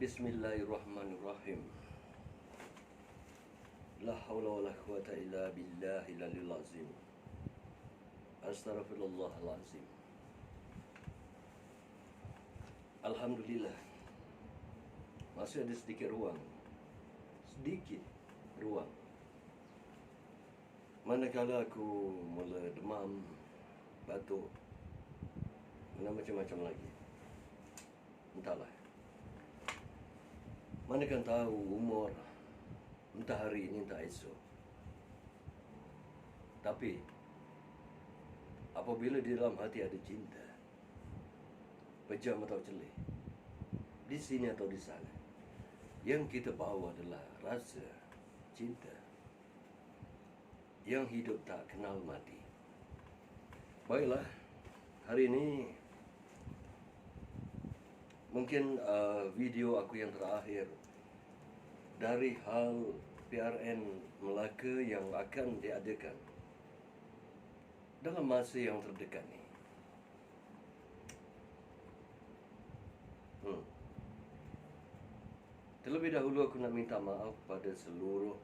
Bismillahirrahmanirrahim. La haula wala quwata illa billahil aliyil azim. Astaghfirullahalazim. Alhamdulillah, masih ada sedikit ruang manakala aku mula demam, batuk, dan macam-macam lagi. Entahlah, mana kan tahu umur, entah hari ini entah esok. Tapi apabila di dalam hati ada cinta, pejam atau celih, di sini atau di sana, yang kita bawa adalah rasa cinta yang hidup tak kenal mati. Baiklah, hari ini mungkin video aku yang terakhir dari hal PRN Melaka yang akan diadakan dalam masa yang terdekat ni. Terlebih dahulu aku nak minta maaf pada seluruh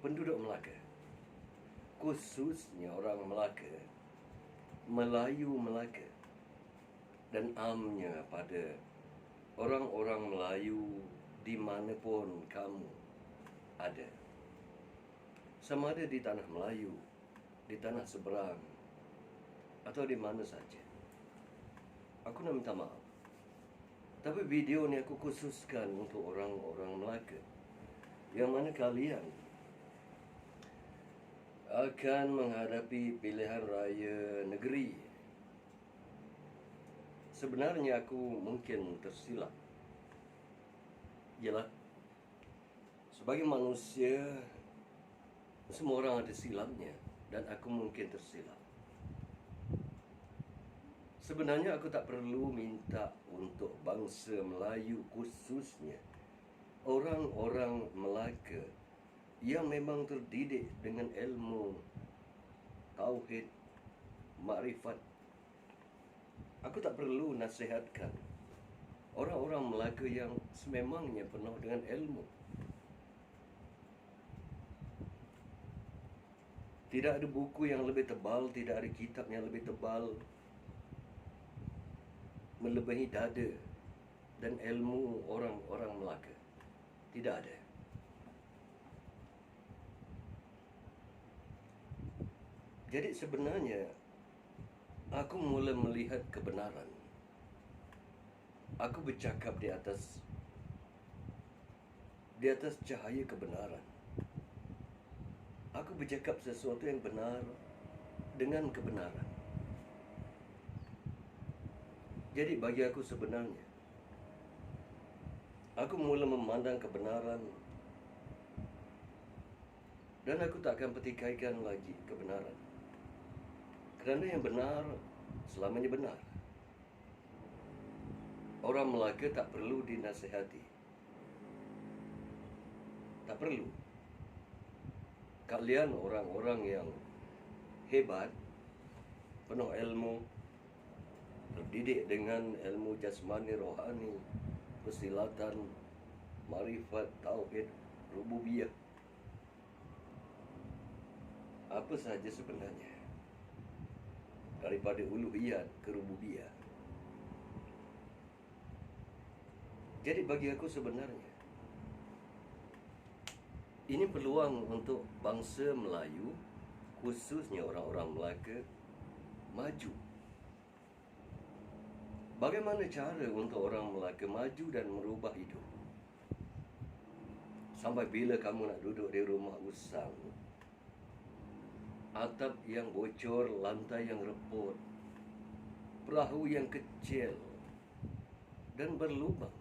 penduduk Melaka, khususnya orang Melaka, Melayu Melaka, dan amnya pada orang-orang Melayu dimanapun kamu ada, sama ada di tanah Melayu, di tanah seberang, atau di mana saja. Aku nak minta maaf. Tapi video ni aku khususkan untuk orang-orang Melaka, yang mana kalian akan menghadapi pilihan raya negeri. Sebenarnya aku mungkin tersilap. Yalah, sebagai manusia, semua orang ada silapnya, dan aku mungkin tersilap. Sebenarnya aku tak perlu minta untuk bangsa Melayu, khususnya orang-orang Melaka yang memang terdidik dengan ilmu tauhid, makrifat. Aku tak perlu nasihatkan orang-orang Melaka yang sememangnya penuh dengan ilmu. Tidak ada buku yang lebih tebal, tidak ada kitab yang lebih tebal melebihi dada dan ilmu orang-orang Melaka. Tidak ada. Jadi sebenarnya aku mula melihat kebenaran. Aku bercakap di atas cahaya kebenaran. Aku bercakap sesuatu yang benar dengan kebenaran. Jadi bagi aku sebenarnya, aku mula memandang kebenaran, dan aku tak akan petikaikan lagi kebenaran. Kerana yang benar selamanya benar. Orang Melaka tak perlu dinasihati. Tak perlu. Kalian orang-orang yang hebat, penuh ilmu, terdidik dengan ilmu jasmani, rohani, persilatan, makrifat, tauhid, rububiyah, apa sahaja sebenarnya, daripada uluhiyat ke rububiyah. Jadi bagi aku sebenarnya, ini peluang untuk bangsa Melayu, khususnya orang-orang Melaka, maju. Bagaimana cara untuk orang Melaka maju dan merubah hidup? Sampai bila kamu nak duduk di rumah usang, atap yang bocor, lantai yang reput, perahu yang kecil dan berlubang,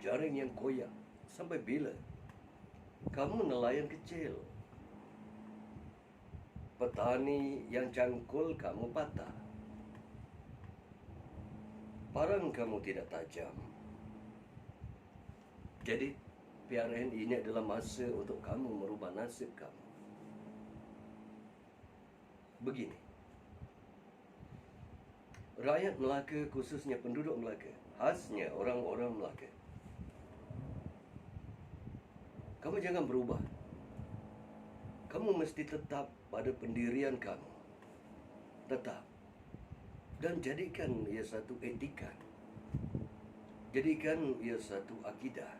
jaring yang koyak? Sampai bila? Kamu nelayan kecil, petani yang cangkul kamu patah, parang kamu tidak tajam. Jadi PRN ini adalah masa untuk kamu merubah nasib kamu. Begini, rakyat Melaka, khususnya penduduk Melaka, khasnya orang-orang Melaka. Kamu jangan berubah. Kamu mesti tetap pada pendirian kamu. Tetap. Dan jadikan ia satu etika. Jadikan ia satu akidah.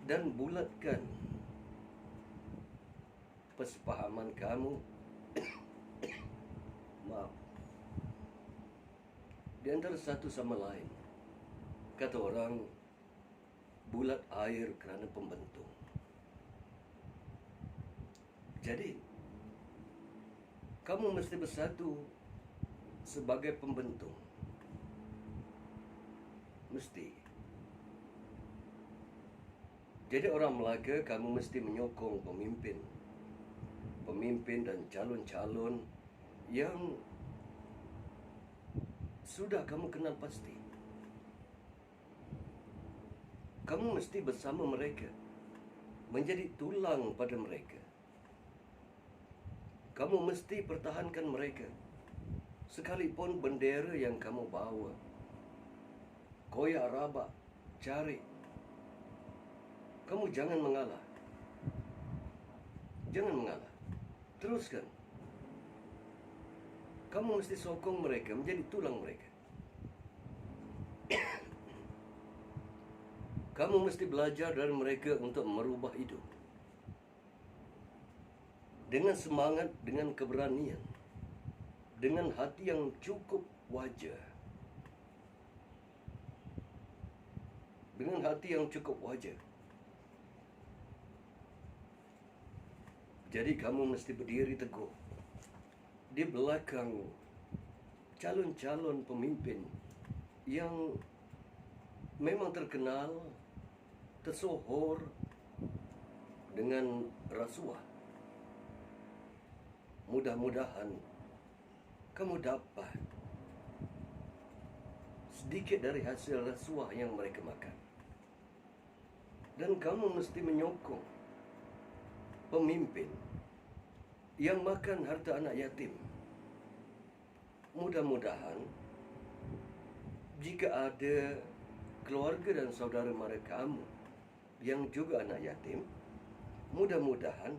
Dan bulatkan persepahaman kamu maaf di antara satu sama lain. Kata orang, bulat air kerana pembentung. Jadi, kamu mesti bersatu sebagai pembentung. Mesti. Jadi orang Melaka, kamu mesti menyokong pemimpin dan calon-calon yang sudah kamu kenal pasti. Kamu mesti bersama mereka, menjadi tulang pada mereka. Kamu mesti pertahankan mereka, sekalipun bendera yang kamu bawa koyak rabak, cari. Kamu jangan mengalah. Jangan mengalah. Teruskan. Kamu mesti sokong mereka, menjadi tulang mereka. Kamu mesti belajar dari mereka untuk merubah hidup. Dengan semangat, dengan keberanian. Dengan hati yang cukup wajar. Dengan hati yang cukup wajar. Jadi kamu mesti berdiri teguh di belakang calon-calon pemimpin yang memang terkenal, tersohor dengan rasuah. Mudah-mudahan kamu dapat sedikit dari hasil rasuah yang mereka makan. Dan kamu mesti menyokong pemimpin yang makan harta anak yatim. Mudah-mudahan jika ada keluarga dan saudara mara kamu yang juga anak yatim, mudah-mudahan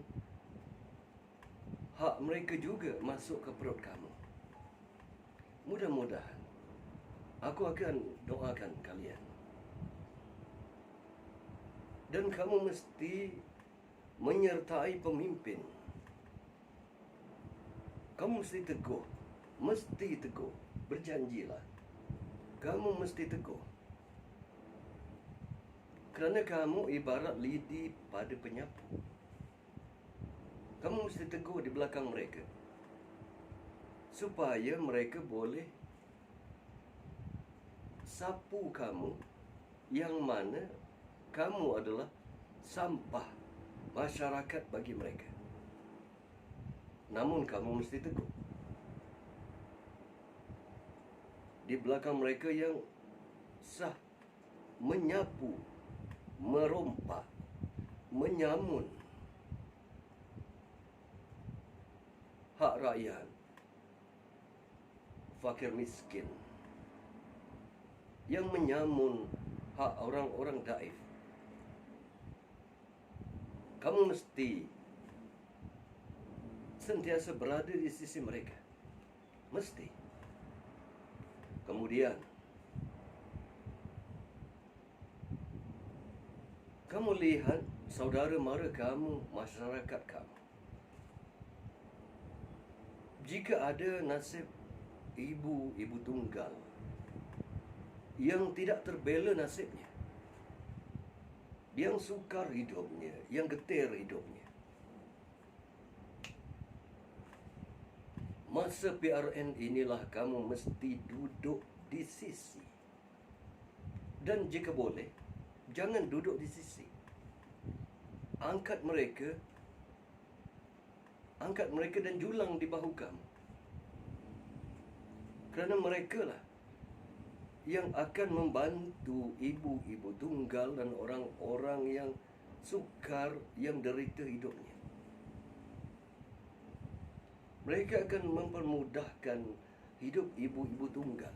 hak mereka juga masuk ke perut kamu. Mudah-mudahan. Aku akan doakan kalian. Dan kamu mesti menyertai pemimpin. Kamu mesti teguh. Mesti teguh. Berjanjilah. Kamu mesti teguh. Kerana kamu ibarat lidi pada penyapu. Kamu mesti teguh di belakang mereka. Supaya mereka boleh sapu kamu yang mana kamu adalah sampah masyarakat bagi mereka. Namun kamu mesti teguh di belakang mereka yang sah, menyapu, merompak, menyamun hak rakyat, fakir miskin, yang menyamun hak orang-orang daif. Kamu mesti sentiasa berada di sisi mereka. Mesti. Kemudian, kamu lihat saudara mara kamu, masyarakat kamu. Jika ada nasib ibu tunggal yang tidak terbela nasibnya, yang sukar hidupnya, yang getir hidupnya, masa PRN inilah kamu mesti duduk di sisi. Dan jika boleh, jangan duduk di sisi. Angkat mereka dan julang di bahu kamu. Kerana mereka lah yang akan membantu ibu-ibu tunggal dan orang-orang yang sukar, yang derita hidupnya. Mereka akan mempermudahkan hidup ibu-ibu tunggal.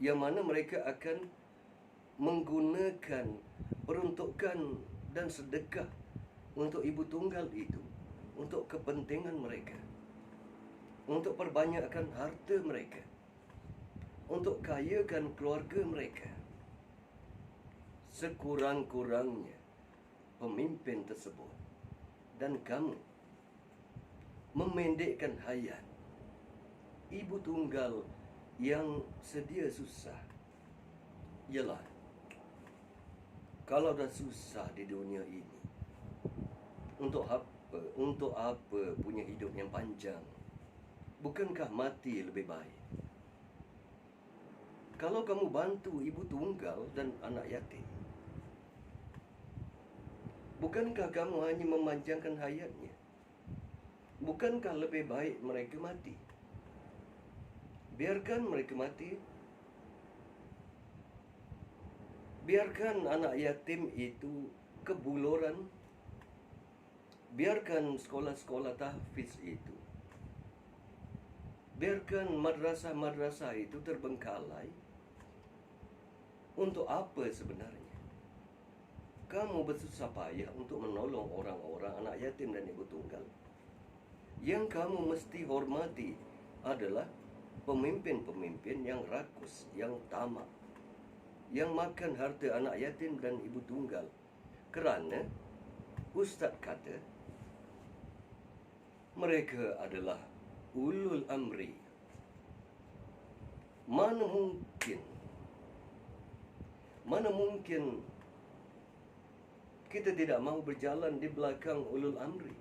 yang mana mereka akan menggunakan peruntukan dan sedekah untuk ibu tunggal itu untuk kepentingan mereka, untuk perbanyakkan harta mereka, untuk kayakan keluarga mereka. Sekurang-kurangnya pemimpin tersebut dan kamu memendekkan hayat ibu tunggal yang sedia susah. Yalah, kalau dah susah di dunia ini, untuk apa? Untuk apa punya hidup yang panjang? Bukankah mati lebih baik? Kalau kamu bantu ibu tunggal dan anak yatim, bukankah kamu hanya memanjangkan hayatnya? Bukankah lebih baik mereka mati? Biarkan mereka mati. Biarkan anak yatim itu kebuluran. Biarkan sekolah-sekolah tahfiz itu. Biarkan madrasah-madrasah itu terbengkalai. Untuk apa sebenarnya? Kamu bersusah payah untuk menolong orang-orang anak yatim dan ibu tunggal. Yang kamu mesti hormati adalah pemimpin-pemimpin yang rakus, yang tamak, yang makan harta anak yatim dan ibu tunggal. Kerana Ustaz kata mereka adalah ulul amri. Mana mungkin kita tidak mahu berjalan di belakang ulul amri?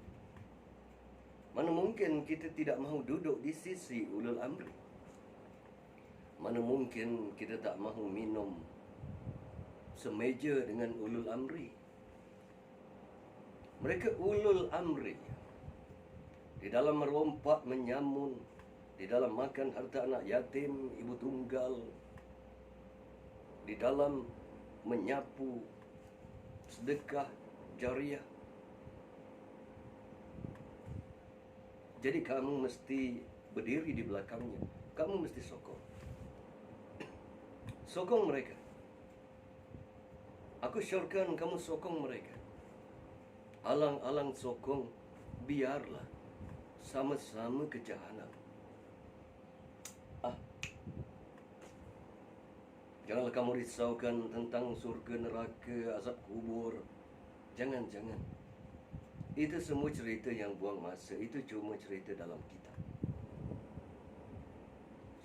Mana mungkin kita tidak mahu duduk di sisi ulul amri? Mana mungkin kita tak mahu minum semeja dengan ulul amri? Mereka ulul amri. Di dalam merompak menyamun, di dalam makan harta anak yatim, ibu tunggal, di dalam menyapu sedekah jariah. Jadi kamu mesti berdiri di belakangnya. Kamu mesti sokong. Sokong mereka. Aku syorkan kamu sokong mereka. Alang-alang sokong, biarlah sama-sama ke jahanam. Janganlah kamu risaukan tentang surga, neraka, azab kubur. Jangan. Itu semua cerita yang buang masa. Itu cuma cerita dalam kitab.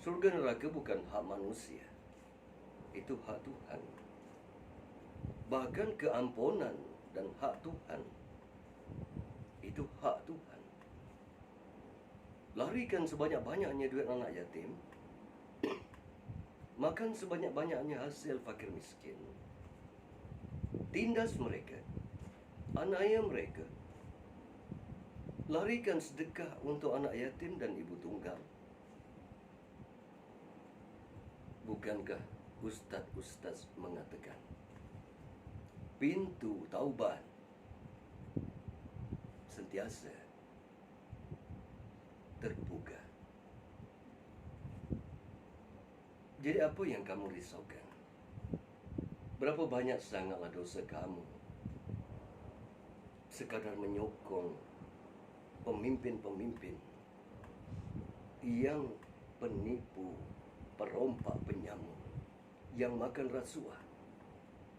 Surga neraka bukan hak manusia. Itu hak Tuhan. Bahkan keampunan dan hak Tuhan, itu hak Tuhan. Larikan sebanyak-banyaknya duit anak yatim. Makan sebanyak-banyaknya hasil fakir miskin. Tindas mereka, aniaya mereka. Larikan sedekah untuk anak yatim dan ibu tunggal. Bukankah ustaz-ustaz mengatakan pintu taubat sentiasa terbuka? Jadi apa yang kamu risaukan? Berapa banyak sangatlah dosa kamu sekadar menyokong pemimpin-pemimpin yang penipu, perompak, penyamun, yang makan rasuah.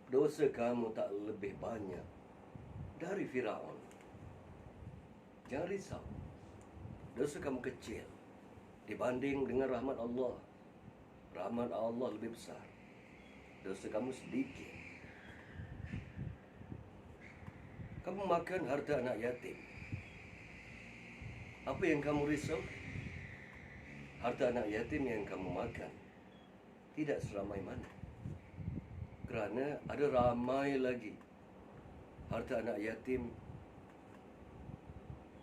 Dosa kamu tak lebih banyak dari Firaun. Jangan risau. Dosa kamu kecil dibanding dengan rahmat Allah. Rahmat Allah lebih besar. Dosa kamu sedikit. Kamu makan harta anak yatim. Apa yang kamu risau? Harta anak yatim yang kamu makan tidak seramai mana. Kerana ada ramai lagi harta anak yatim.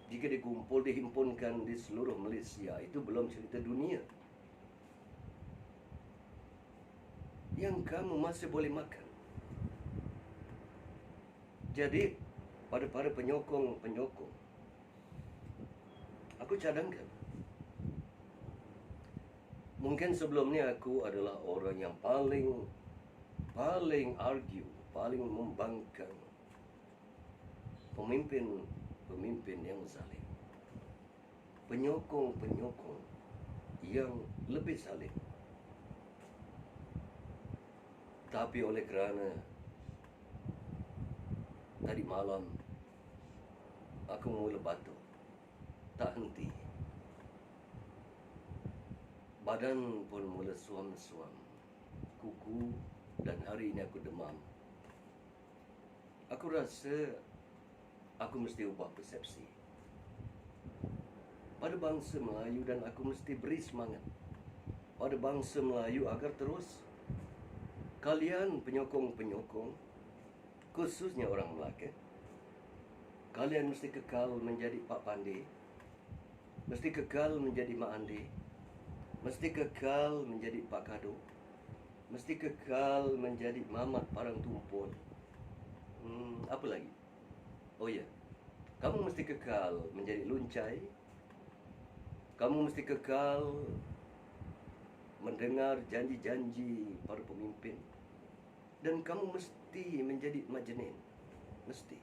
Jika dihimpunkan di seluruh Malaysia, itu belum cerita dunia, yang kamu masih boleh makan. Jadi pada para penyokong, aku cadangkan, Mungkin sebelum ni aku adalah orang yang paling argue, paling membangkang pemimpin yang zalim, penyokong yang lebih zalim. Tapi oleh kerana tadi malam aku mula batuk, tak henti. Badan pun mula suam-suam, kuku, dan hari ini aku demam. Aku rasa aku mesti ubah persepsi pada bangsa Melayu, dan aku mesti beri semangat pada bangsa Melayu agar terus kalian penyokong-penyokong, khususnya orang Melaka, kalian mesti kekal menjadi Pak Pandi, mesti kekal menjadi Mak Andi, mesti kekal menjadi Pak Kado, mesti kekal menjadi Mamat Parang Tumpul. Apa lagi? Oh ya, kamu mesti kekal menjadi Luncai. Kamu mesti kekal mendengar janji-janji para pemimpin. Dan kamu mesti menjadi Majnin. Mesti.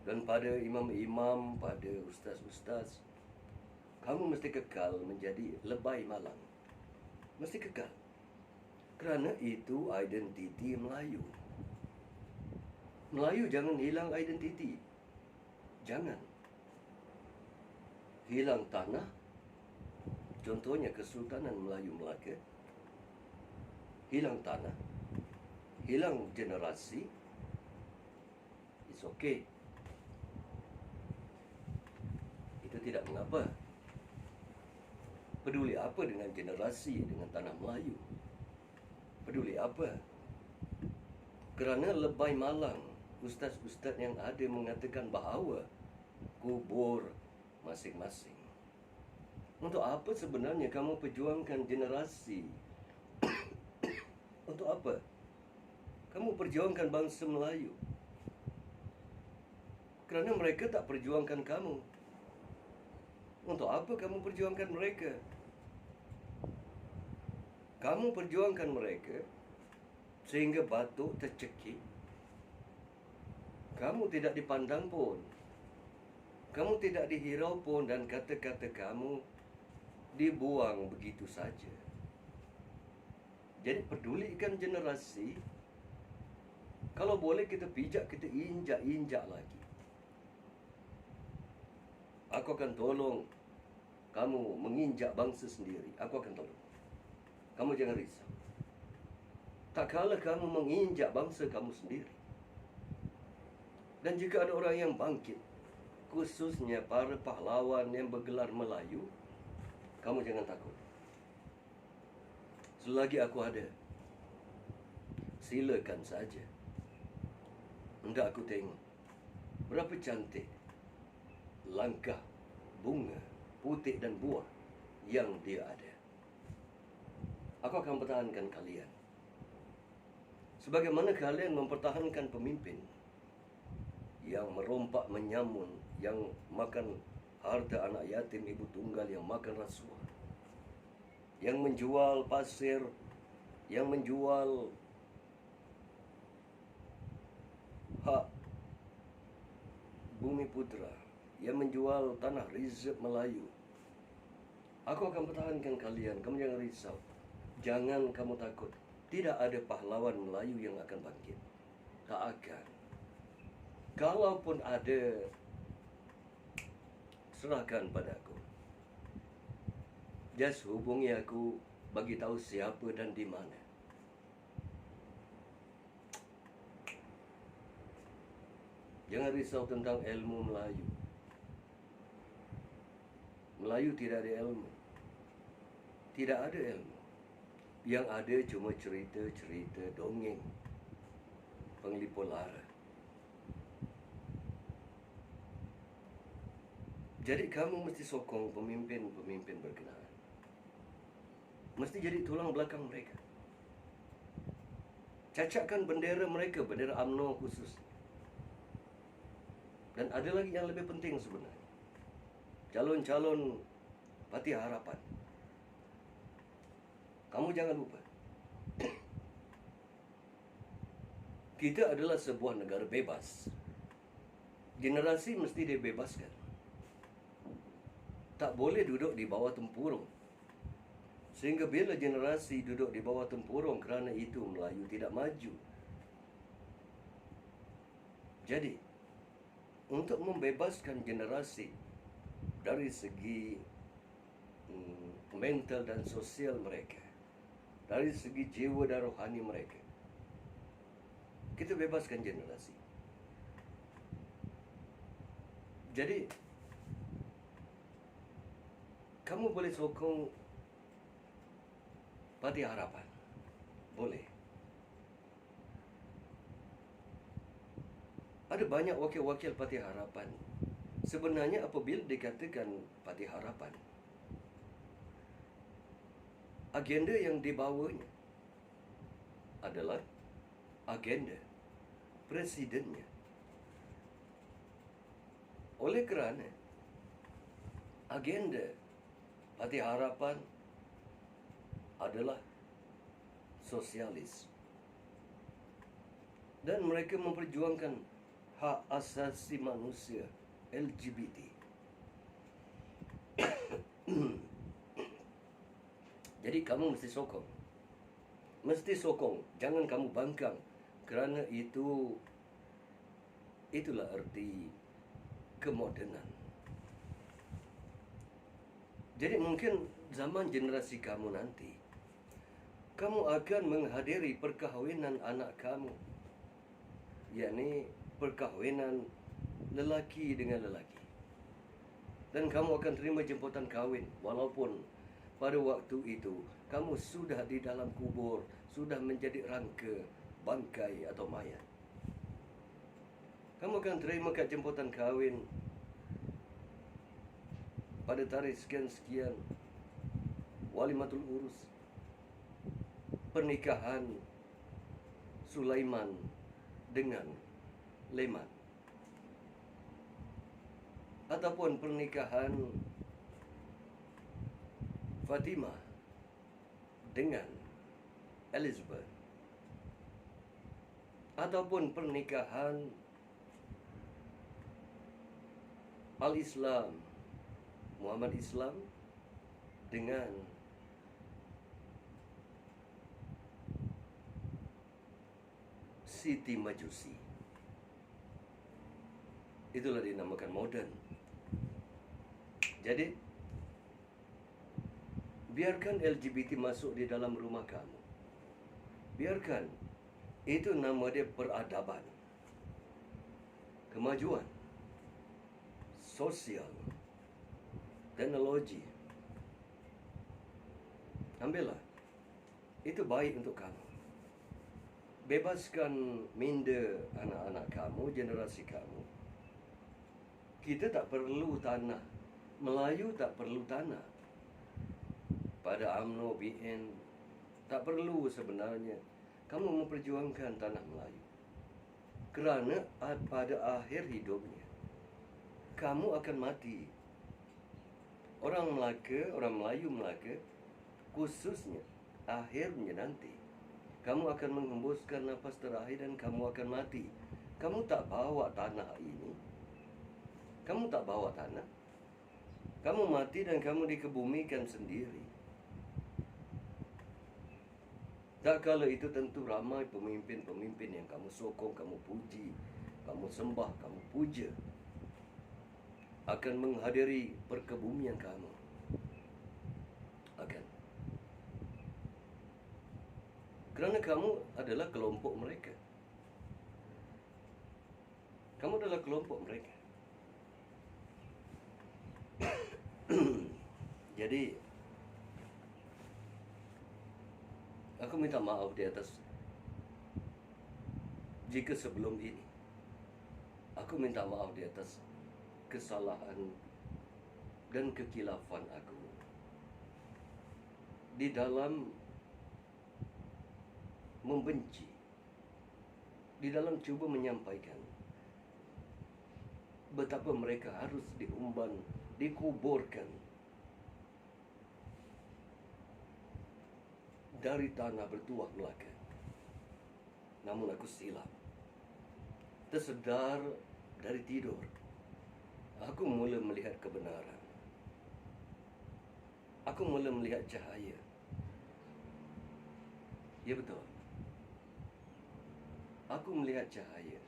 Dan pada imam-imam, pada ustaz-ustaz, kamu mesti kekal menjadi Lebay Malang. Mesti kekal. Kerana itu identiti Melayu. Melayu jangan hilang identiti. Jangan. Hilang tanah. Contohnya Kesultanan Melayu Melaka. Hilang tanah. Hilang generasi. It's okay. Itu tidak mengapa. Peduli apa dengan generasi, dengan tanah Melayu? Peduli apa? Kerana Lebay Malang, ustaz-ustaz yang ada mengatakan bahawa kubur masing-masing. Untuk apa sebenarnya kamu perjuangkan generasi? Untuk apa? Kamu perjuangkan bangsa Melayu. Kerana mereka tak perjuangkan kamu. Untuk apa kamu perjuangkan mereka? Kamu perjuangkan mereka sehingga batuk tercekik. Kamu tidak dipandang pun. Kamu tidak dihirau pun, dan kata-kata kamu dibuang begitu saja. Jadi pedulikan generasi. Kalau boleh kita pijak, kita injak-injak lagi. Aku akan tolong kamu menginjak bangsa sendiri. Aku akan tolong. Kamu jangan risau. Tak kala kamu menginjak bangsa kamu sendiri. Dan jika ada orang yang bangkit, khususnya para pahlawan yang bergelar Melayu, kamu jangan takut. Selagi aku ada, silakan saja. Hendak aku tengok berapa cantik langkah bunga, putik dan buah yang dia ada. Aku akan pertahankan kalian. Sebagaimana kalian mempertahankan pemimpin yang merompak menyamun, yang makan harta anak yatim ibu tunggal, yang makan rasuah, yang menjual pasir, yang menjual hak Bumi Putra, yang menjual tanah reserve Melayu. Aku akan pertahankan kalian. Kamu jangan risau. Jangan kamu takut. Tidak ada pahlawan Melayu yang akan bangkit. Tak akan. Kalaupun ada, serahkan pada aku. Just hubungi aku, bagi tahu siapa dan di mana. Jangan risau tentang ilmu Melayu. Melayu tidak ada ilmu. Tidak ada ilmu. Yang ada cuma cerita-cerita dongeng, penglipo lara. Jadi kamu mesti sokong pemimpin-pemimpin berkenaan. Mesti jadi tulang belakang mereka. Cacakkan bendera mereka, bendera UMNO khusus. Dan ada lagi yang lebih penting sebenarnya. Calon-calon Parti Harapan. Kamu jangan lupa, kita adalah sebuah negara bebas. Generasi mesti dibebaskan. Tak boleh duduk di bawah tempurung. Sehingga bila generasi duduk di bawah tempurung, kerana itu Melayu tidak maju. Jadi, untuk membebaskan generasi dari segi mental dan sosial mereka, dari segi jiwa dan rohani mereka, kita bebaskan generasi. Jadi, kamu boleh sokong Parti Harapan. Boleh. Ada banyak wakil-wakil Parti Harapan. Sebenarnya apabila dikatakan Parti Harapan, agenda yang dibawanya adalah agenda presidennya. Oleh kerana agenda Parti Harapan adalah sosialis, dan mereka memperjuangkan hak asasi manusia LGBT. Jadi kamu mesti sokong. Mesti sokong. Jangan kamu bangkang. Kerana itulah arti kemodenan. Jadi mungkin zaman generasi kamu nanti, kamu akan menghadiri perkahwinan anak kamu, yakni perkahwinan lelaki dengan lelaki. Dan kamu akan terima jemputan kahwin, walaupun pada waktu itu kamu sudah di dalam kubur, sudah menjadi rangka, bangkai atau mayat. Kamu akan terima kad jemputan kahwin pada tarikh sekian-sekian, walimatul urus, pernikahan Sulaiman dengan Leman, ataupun pernikahan Fatimah dengan Elizabeth, ataupun pernikahan Al-Islam, Muhammad Islam dengan Siti Majusi. Itulah dinamakan moden. Jadi, biarkan LGBT masuk di dalam rumah kamu. Biarkan. Itu nama dia peradaban, kemajuan sosial, teknologi. Ambillah. Itu baik untuk kamu. Bebaskan minda anak-anak kamu, generasi kamu. Kita tak perlu tanah. Melayu tak perlu tanah. Pada UMNO, BN, tak perlu sebenarnya kamu memperjuangkan tanah Melayu. Kerana pada akhir hidupnya, kamu akan mati. Orang Melaka, orang Melayu Melaka, khususnya akhirnya nanti, kamu akan menghembuskan nafas terakhir dan kamu akan mati. Kamu tak bawa tanah ini. Kamu tak bawa tanah. Kamu mati dan kamu dikebumikan sendiri. Tak kala itu tentu ramai pemimpin-pemimpin yang kamu sokong, kamu puji, kamu sembah, kamu puja, akan menghadiri perkebumian kamu. Akan. Kerana kamu adalah kelompok mereka. Kamu adalah kelompok mereka. Jadi, aku minta maaf di atas, jika sebelum ini aku minta maaf di atas kesalahan dan kekilafan aku di dalam membenci, di dalam cuba menyampaikan betapa mereka harus diumban, dikuburkan dari tanah bertuah Melaka. Namun aku silap. Tersedar dari tidur, aku mula melihat kebenaran. Aku mula melihat cahaya. Ya betul. Aku melihat cahaya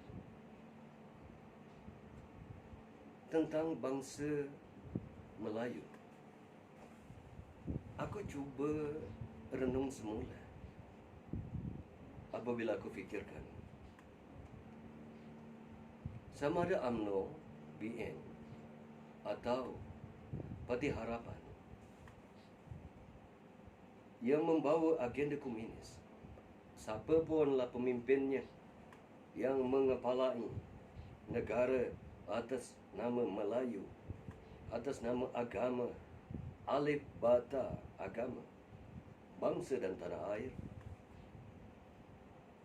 tentang bangsa Melayu. Aku cuba renung semula apabila aku fikirkan sama ada UMNO, BN atau Parti Harapan yang membawa agenda komunis, siapa punlah pemimpinnya yang mengepalai negara atas nama Melayu, atas nama agama, alif bata agama, bangsa dan tanah air.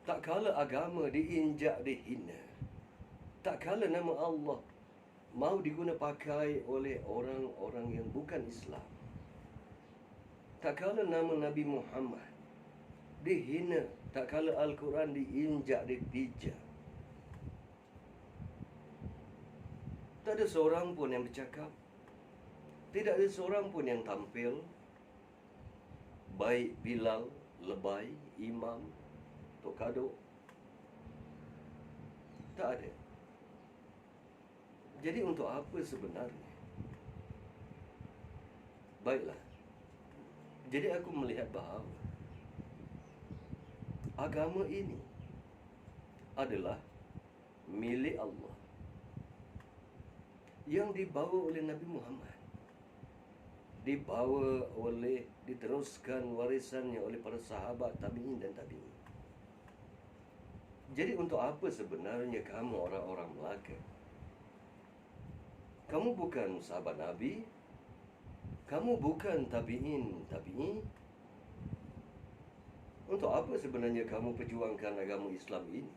Tak kala agama diinjak, dihina, tak kala nama Allah mau diguna pakai oleh orang-orang yang bukan Islam, tak kala nama Nabi Muhammad dihina, tak kala Al-Quran diinjak, dipijak, tak ada seorang pun yang bercakap, tidak ada seorang pun yang tampil, baik Bilal, Lebay, Imam, Tok Kadok, tak ada. Jadi untuk apa sebenarnya? Baiklah. Jadi aku melihat bahawa agama ini adalah milik Allah yang dibawa oleh Nabi Muhammad, diteruskan warisannya oleh para sahabat, tabi'in dan tabi'in. Jadi untuk apa sebenarnya kamu orang-orang Melaka? Kamu bukan sahabat Nabi, kamu bukan tabi'in. Untuk apa sebenarnya kamu perjuangkan agama Islam ini?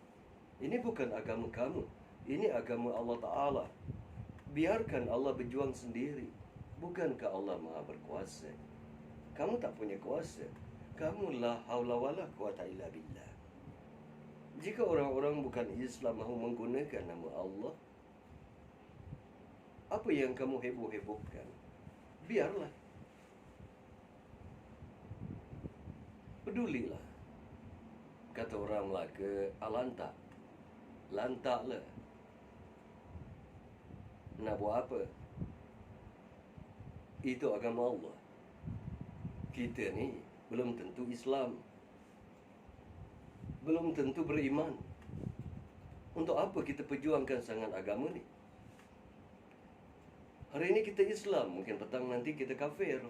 Ini bukan agama kamu, ini agama Allah Ta'ala. Biarkan Allah berjuang sendiri. Bukankah Allah Maha berkuasa? Kamu tak punya kuasa. Kamu la haula wala quwata illa billah. Jika orang-orang bukan Islam mahu menggunakan nama Allah, apa yang kamu heboh-hebohkan? Biarlah. Pedulilah. Kata orang Melaka, alantak. Lantaklah. Nak buat apa? Itu agama Allah. Kita ni belum tentu Islam, belum tentu beriman. Untuk apa kita perjuangkan sangat agama ni? Hari ini kita Islam, mungkin petang nanti kita kafir.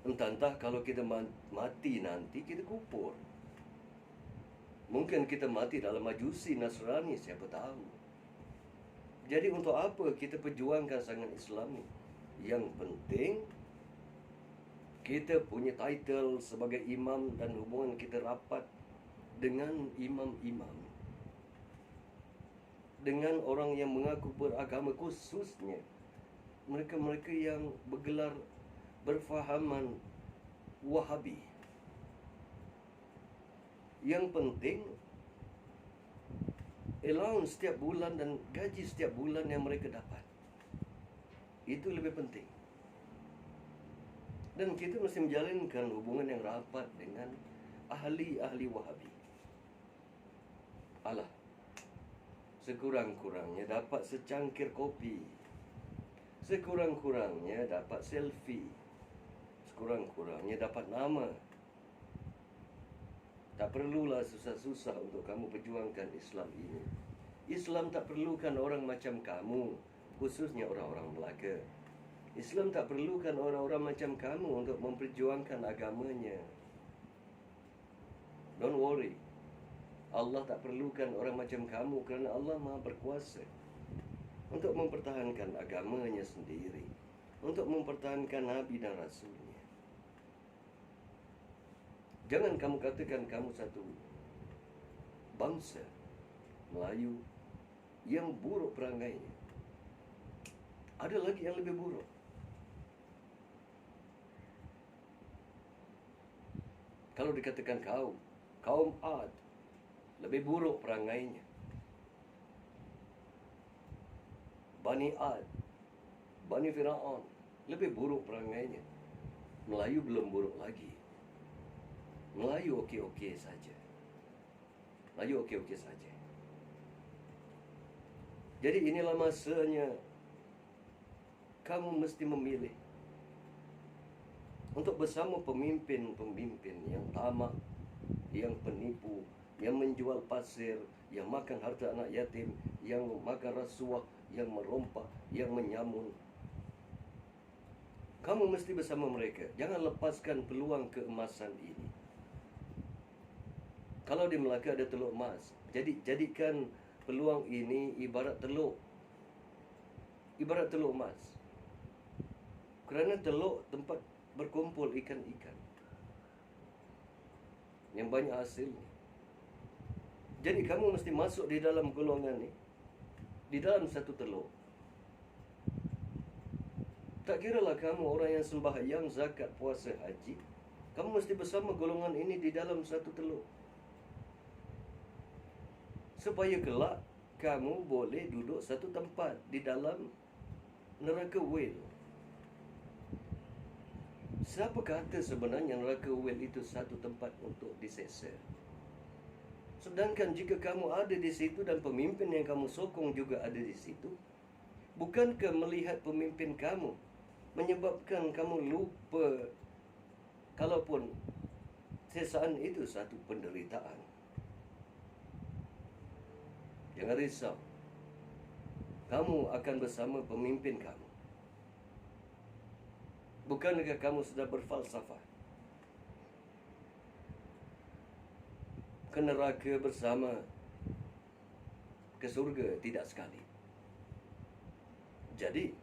Entah-entah kalau kita mati nanti kita kufur. Mungkin kita mati dalam Majusi, Nasrani, siapa tahu. Jadi untuk apa kita perjuangkan sangat Islam ni? Yang penting kita punya title sebagai imam dan hubungan kita rapat dengan imam-imam, dengan orang yang mengaku beragama, khususnya mereka-mereka yang bergelar berfahaman Wahabi. Yang penting allowance setiap bulan dan gaji setiap bulan yang mereka dapat, itu lebih penting. Dan kita mesti menjalankan hubungan yang rapat dengan ahli-ahli Wahabi. Alah, sekurang-kurangnya dapat secangkir kopi, sekurang-kurangnya dapat selfie, sekurang-kurangnya dapat nama. Tak perlulah susah-susah untuk kamu perjuangkan Islam ini. Islam tak perlukan orang macam kamu, khususnya orang-orang Melaka. Islam tak perlukan orang-orang macam kamu untuk memperjuangkan agamanya. Don't worry. Allah tak perlukan orang macam kamu kerana Allah Maha berkuasa untuk mempertahankan agamanya sendiri, untuk mempertahankan Nabi dan Rasulnya. Jangan kamu katakan kamu satu bangsa Melayu yang buruk perangainya. Ada lagi yang lebih buruk. Kalau dikatakan kaum Ad lebih buruk perangainya. Bani Ad, Bani Firaun lebih buruk perangainya. Melayu belum buruk lagi. Melayu okey-okey saja. Melayu okey-okey saja. Jadi inilah masanya kamu mesti memilih untuk bersama pemimpin-pemimpin yang tamak, yang penipu, yang menjual pasir, yang makan harta anak yatim, yang makan rasuah, yang merompak, yang menyamun. Kamu mesti bersama mereka. Jangan lepaskan peluang keemasan ini. Kalau di Melaka ada teluk emas, jadikan peluang ini ibarat teluk. Ibarat teluk emas. Kerana teluk tempat berkumpul ikan-ikan yang banyak hasilnya. Jadi kamu mesti masuk di dalam golongan ini, di dalam satu teluk. Tak kiralah kamu orang yang sembahyang, zakat, puasa, haji, kamu mesti bersama golongan ini di dalam satu teluk. Supaya kelak kamu boleh duduk satu tempat di dalam neraka Wil. Siapa kata sebenarnya neraka Wil itu satu tempat untuk diseksa? Sedangkan jika kamu ada di situ dan pemimpin yang kamu sokong juga ada di situ, bukankah melihat pemimpin kamu menyebabkan kamu lupa kalaupun siksaan itu satu penderitaan? Jangan risau. Kamu akan bersama pemimpin kamu. Bukankah kamu sudah berfalsafah? Ke neraka bersama, ke surga tidak sekali. Jadi,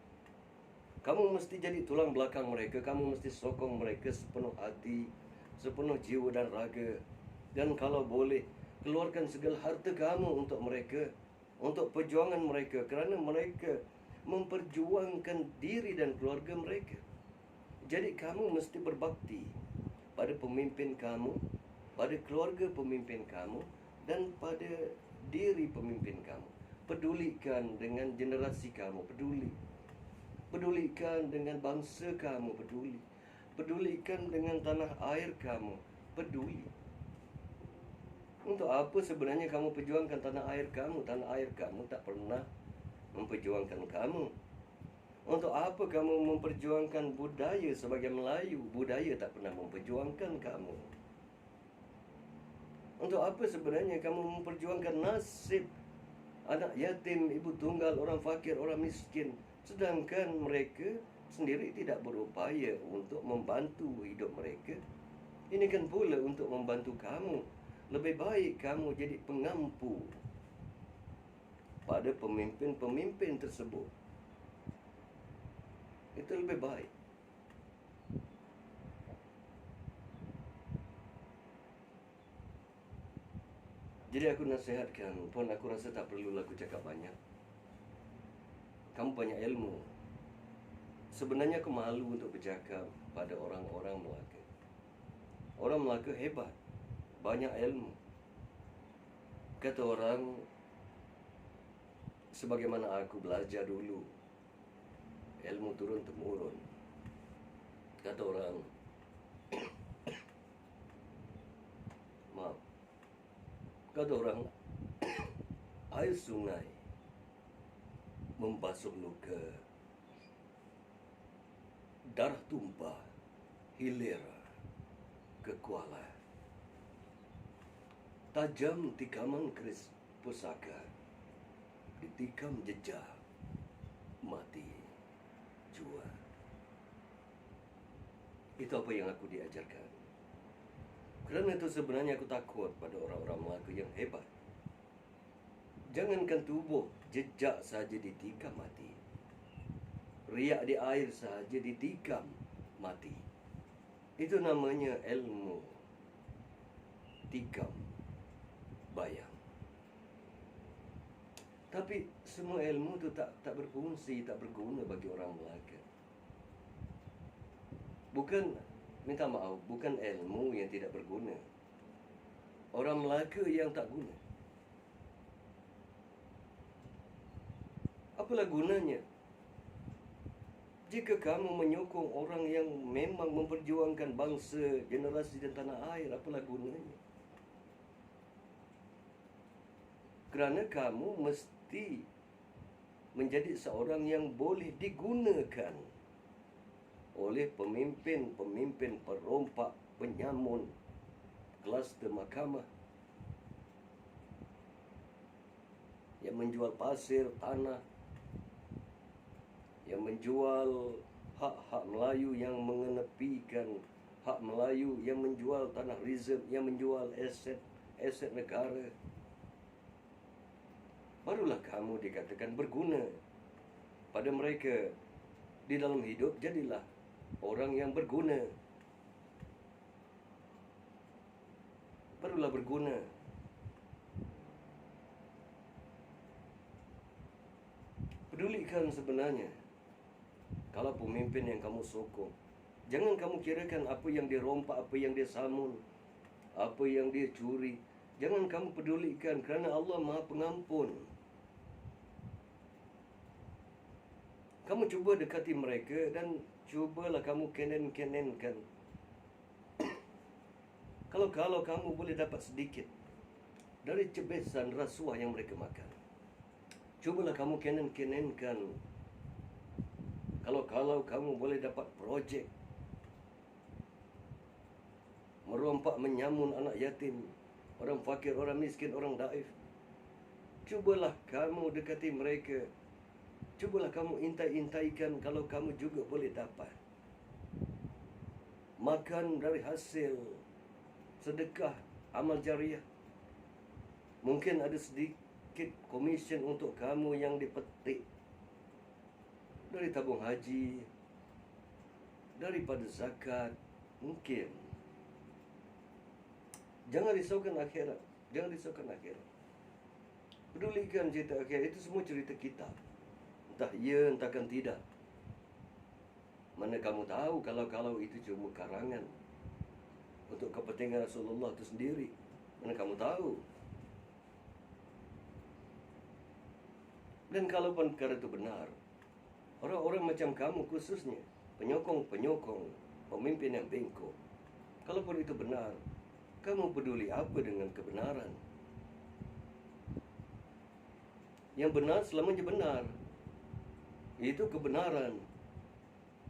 kamu mesti jadi tulang belakang mereka. Kamu mesti sokong mereka sepenuh hati, sepenuh jiwa dan raga. Dan kalau boleh, keluarkan segala harta kamu untuk mereka, untuk perjuangan mereka. Kerana mereka memperjuangkan diri dan keluarga mereka. Jadi kamu mesti berbakti pada pemimpin kamu, pada keluarga pemimpin kamu, dan pada diri pemimpin kamu. Pedulikan dengan generasi kamu, peduli. Pedulikan dengan bangsa kamu, peduli. Pedulikan dengan tanah air kamu, peduli. Untuk apa sebenarnya kamu perjuangkan tanah air kamu? Tanah air kamu tak pernah memperjuangkan kamu. Untuk apa kamu memperjuangkan budaya sebagai Melayu? Budaya tak pernah memperjuangkan kamu. Untuk apa sebenarnya kamu memperjuangkan nasib anak yatim, ibu tunggal, orang fakir, orang miskin, sedangkan mereka sendiri tidak berupaya untuk membantu hidup mereka? Ini kan pula untuk membantu kamu. Lebih baik kamu jadi pengampu pada pemimpin-pemimpin tersebut. Itu lebih baik. Jadi aku nasihatkan, pun aku rasa tak perlulah aku cakap banyak. Kamu banyak ilmu. Sebenarnya aku malu untuk bercakap pada orang-orang Melaka. Orang Melaka hebat, banyak ilmu. Kata orang, sebagaimana aku belajar dulu, ilmu turun-temurun. Kata orang, maaf, kata orang, air sungai membasuh luka, darah tumpah, hilir ke kuala. Tajam tikaman keris pusaka, ditikam jejak, mati jua. Itu apa yang aku diajarkan. Kerana itu sebenarnya aku takut pada orang-orang Melaka yang hebat. Jangankan tubuh, jejak saja ditikam mati. Riak di air saja ditikam mati. Itu namanya ilmu tikam bayang. Tapi semua ilmu itu tak berfungsi, tak berguna bagi orang Melaka. Minta maaf, bukan ilmu yang tidak berguna. Orang Melaka yang tak guna. Apalah gunanya jika kamu menyokong orang yang memang memperjuangkan bangsa, generasi dan tanah air? Apalah gunanya? Kerana kamu mesti menjadi seorang yang boleh digunakan oleh pemimpin-pemimpin perompak, penyamun, kluster mahkamah yang menjual pasir, tanah, yang menjual hak-hak Melayu, yang mengenepikan hak Melayu, yang menjual tanah reserve, yang menjual aset negara. Barulah kamu dikatakan berguna pada mereka. Di dalam hidup, jadilah orang yang berguna. Barulah berguna. Pedulikan sebenarnya. Kalau pemimpin yang kamu sokong, jangan kamu kirakan apa yang dia rompak, apa yang dia samun, apa yang dia curi. Jangan kamu pedulikan, kerana Allah Maha Pengampun. Kamu cuba dekati mereka dan cubalah kamu kenen-kenenkan. Kalau kamu boleh dapat sedikit dari cebesan rasuah yang mereka makan, cubalah kamu kenen-kenenkan. Kalau kamu boleh dapat projek merompak menyamun anak yatim, orang fakir, orang miskin, orang daif, cubalah kamu dekati mereka. Cubalah kamu intai-intaikan kalau kamu juga boleh dapat makan dari hasil sedekah amal jariah. Mungkin ada sedikit komisen untuk kamu yang dipetik dari tabung haji, daripada zakat. Mungkin. Jangan risaukan akhirat. Jangan risaukan akhirat. Pedulikan cerita akhirat. Itu semua cerita kitab. Entah ya, entahkan tidak. Mana kamu tahu kalau itu cuma karangan untuk kepentingan Rasulullah itu sendiri. Mana kamu tahu. Dan kalau pun perkara itu benar, orang-orang macam kamu khususnya, penyokong-penyokong pemimpin yang bengkok, kalaupun itu benar, kamu peduli apa dengan kebenaran? Yang benar selamanya benar. Itu kebenaran.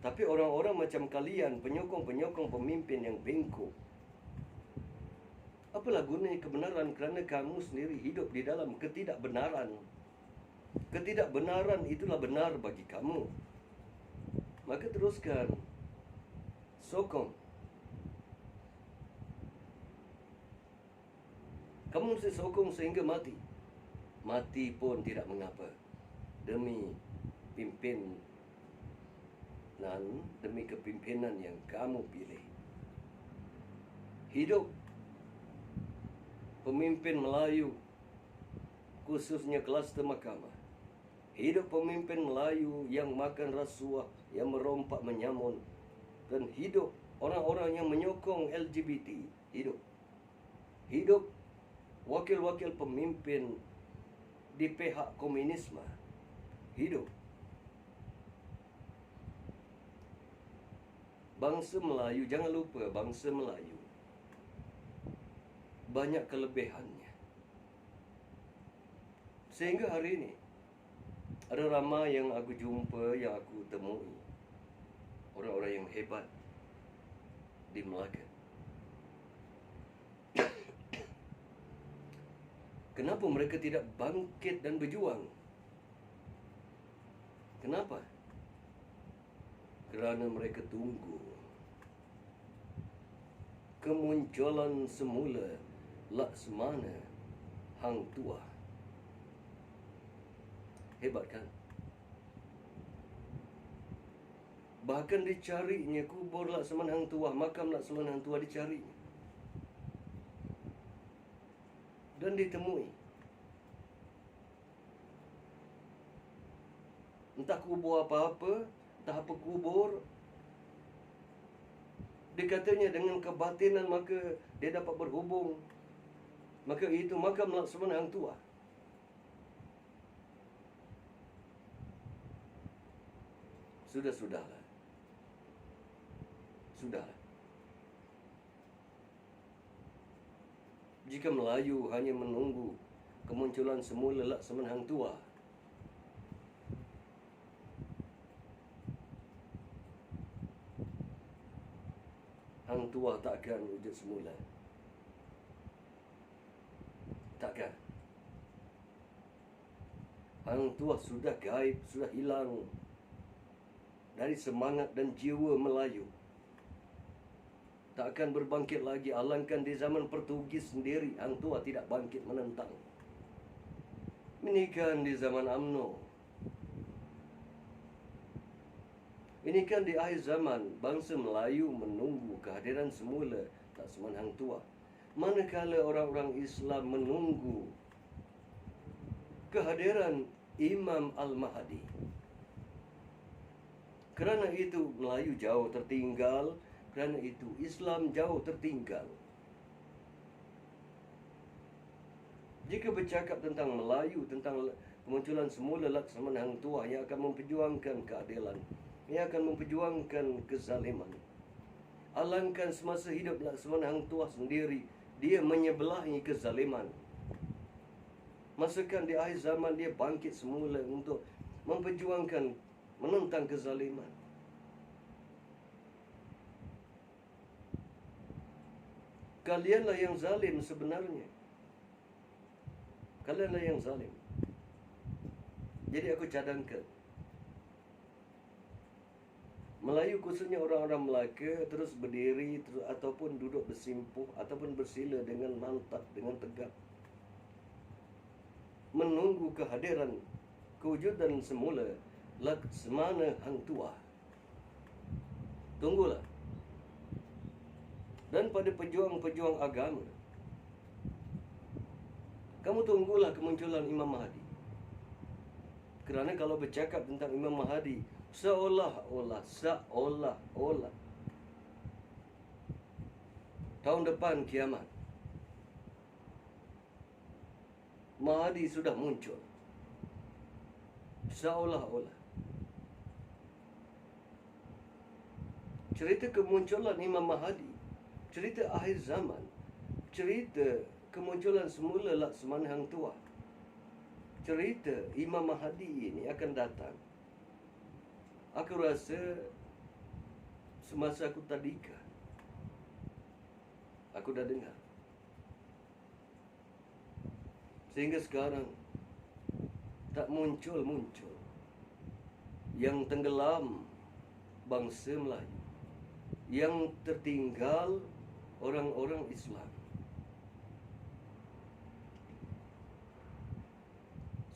Tapi orang-orang macam kalian, penyokong-penyokong pemimpin yang bengkok, apalah gunanya kebenaran, kerana kamu sendiri hidup di dalam ketidakbenaran. Ketidakbenaran itulah benar bagi kamu. Maka teruskan. Sokong. Kamu mesti sokong sehingga mati. Mati pun tidak mengapa. Demi pimpinan, demi kepimpinan yang kamu pilih. Hidup pemimpin Melayu, khususnya kluster mahkamah. Hidup pemimpin Melayu yang makan rasuah, yang merompak menyamun. Dan hidup orang-orang yang menyokong LGBT. Hidup wakil-wakil pemimpin di pihak komunisme. Hidup. Bangsa Melayu, jangan lupa, bangsa Melayu banyak kelebihannya. Sehingga hari ini ada ramai yang aku jumpa, yang aku temui, orang-orang yang hebat di Melaka. Kenapa mereka tidak bangkit dan berjuang? Kenapa? Kerana mereka tunggu kemunculan semula Laksmana Hang Tuah. Hebat kan? Bahkan dicarinya kubur Laksmana Hang Tuah, makam Laksmana Hang Tuah dicarinya. Dan ditemui. Entah kubur apa-apa, entah apa kubur, Dia katanya dengan kebatinan maka dia dapat berhubung. Maka itu makam Laksamana Hang Tuah. Sudahlah. Sudahlah. Jika Melayu hanya menunggu kemunculan semula Laksamana Hang Tuah, Hang Tuah takkan wujud semula. Takkan. Hang Tuah sudah gaib, sudah hilang dari semangat dan jiwa Melayu. Tak akan berbangkit lagi. Alangkah di zaman Portugis sendiri Hang Tuah tidak bangkit menentang. Ini kan di zaman UMNO. Ini kan di akhir zaman bangsa Melayu menunggu kehadiran semula Laksamana Hang Tuah. Manakala orang-orang Islam menunggu kehadiran Imam Al-Mahdi. Kerana itu Melayu jauh tertinggal, kerana itu Islam jauh tertinggal. Jika bercakap tentang Melayu, tentang kemunculan semula Laksamana Hang Tuah yang akan memperjuangkan keadilan, yang akan memperjuangkan kezaliman. Alangkah semasa hidup Laksamana Hang Tuah sendiri, dia menyebelahi kezaliman. Masakan di akhir zaman dia bangkit semula untuk memperjuangkan, menentang kezaliman. Kalianlah yang zalim sebenarnya. Kalianlah yang zalim. Jadi aku cadangkan, Melayu khususnya orang-orang Melaka terus berdiri ataupun duduk bersimpuh ataupun bersila dengan mantap, dengan tegak, menunggu kehadiran, kewujudan semula Laksamana Hang Tuah. Tunggulah. Dan pada pejuang-pejuang agama, kamu tunggulah kemunculan Imam Mahdi. Kerana kalau bercakap tentang Imam Mahdi, seolah-olah tahun depan kiamat, Mahdi sudah muncul. Seolah-olah. Cerita kemunculan Imam Mahdi, cerita akhir zaman, cerita kemunculan semula Laksamana Hang Tuah, cerita Imam Mahdi ini akan datang. Aku rasa semasa aku tadika, aku dah dengar. Sehingga sekarang tak muncul-muncul. Yang tenggelam bangsa Melayu, yang tertinggal orang-orang Islam.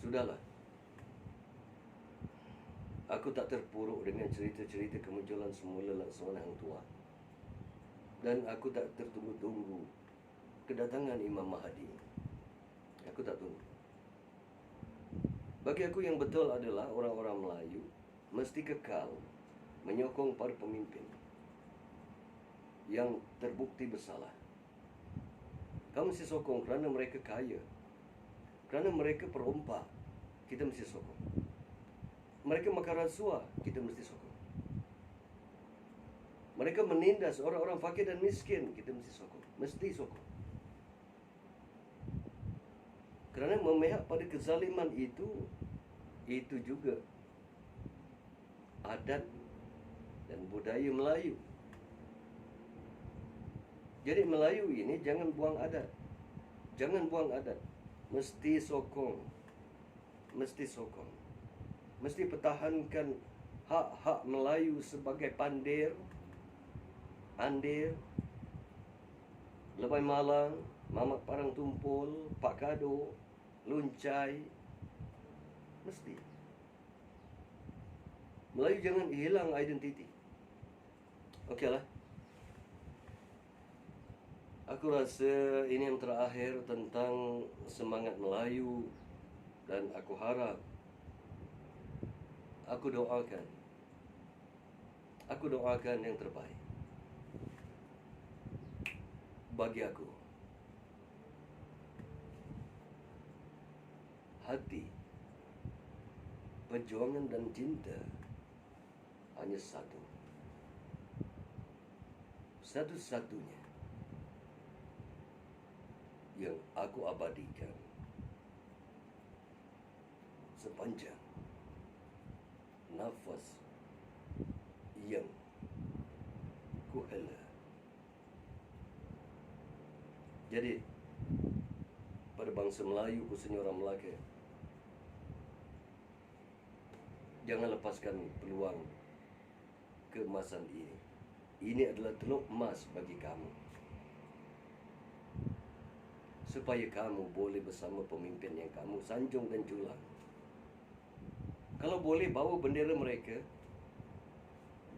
Sudahlah. Aku tak terpuruk dengan cerita-cerita kemunculan semula Laksamana Hang Tuah. Dan aku tak tertunggu-tunggu kedatangan Imam Mahdi. Aku tak tunggu. Bagi aku yang betul adalah orang-orang Melayu mesti kekal menyokong para pemimpin yang terbukti bersalah. Kamu mesti sokong kerana mereka kaya, kerana mereka perompak, kita mesti sokong. Mereka makan rasuah, kita mesti sokong. Mereka menindas orang-orang fakir dan miskin, kita mesti sokong. Mesti sokong. Kerana memihak pada kezaliman itu juga adat dan budaya Melayu. Jadi Melayu ini jangan buang adat. Jangan buang adat. Mesti sokong. Mesti sokong. Mesti pertahankan hak-hak Melayu sebagai pandir, andir, Lebai Malang, Mamak Parang Tumpul, Pak Kado, Luncai. Mesti. Melayu jangan hilang identiti. Okeylah. Aku rasa ini yang terakhir tentang semangat Melayu. Dan aku harap, aku doakan yang terbaik. bagi aku, hati, perjuangan dan cinta hanya satu. Satu-satunya yang aku abadikan sepanjang nafas yang kuhela. Jadi, pada bangsa Melayu, khususnya orang Melaka, jangan lepaskan peluang keemasan ini. Ini adalah teluk emas bagi kamu, supaya kamu boleh bersama pemimpin yang kamu sanjung dan julang. Kalau boleh, bawa bendera mereka,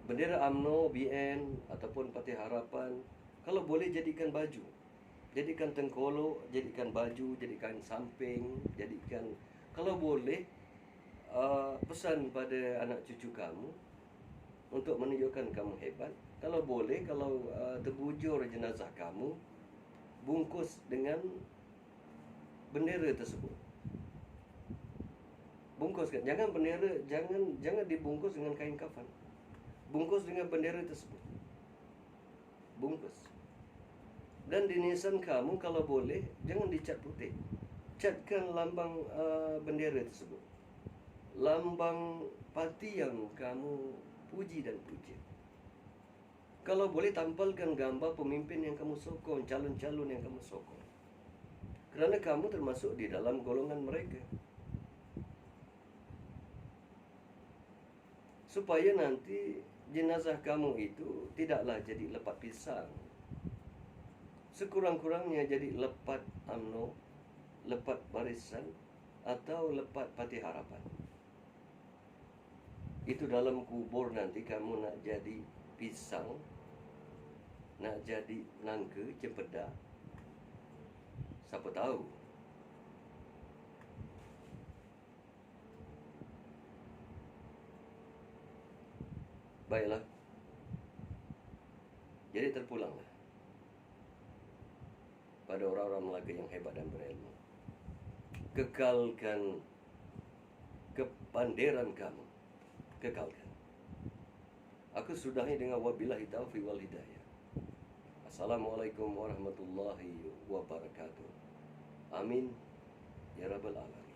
bendera UMNO, BN ataupun Parti Harapan. Kalau boleh, jadikan baju, jadikan tengkolok, jadikan baju, jadikan samping, jadikan, kalau boleh, pesan pada anak cucu kamu untuk menunjukkan kamu hebat. Kalau boleh, kalau terbujur jenazah kamu, bungkus dengan bendera tersebut. Bungkuskan, jangan bendera, jangan dibungkus dengan kain kafan. Bungkus dengan bendera tersebut. Bungkus. Dan di nisan kamu, kalau boleh, jangan dicat putih. Catkan lambang bendera tersebut, lambang parti yang kamu puji dan puja. Kalau boleh, tampalkan gambar pemimpin yang kamu sokong, calon-calon yang kamu sokong, kerana kamu termasuk di dalam golongan mereka. Supaya nanti jenazah kamu itu tidaklah jadi lepat pisang, sekurang-kurangnya jadi lepat UMNO, lepat Barisan, atau lepat Parti Harapan. Itu dalam kubur nanti kamu nak jadi pisang, nak jadi nangka, cempedak, siapa tahu. Baiklah. Jadi terpulanglah pada orang-orang Melaka yang hebat dan berilmu. Kekalkan kepanderan kamu. Kekalkan. Aku sudahi dengan wabillahi taufiq wal hidayah. Assalamualaikum warahmatullahi wabarakatuh. Amin ya rabbal alamin.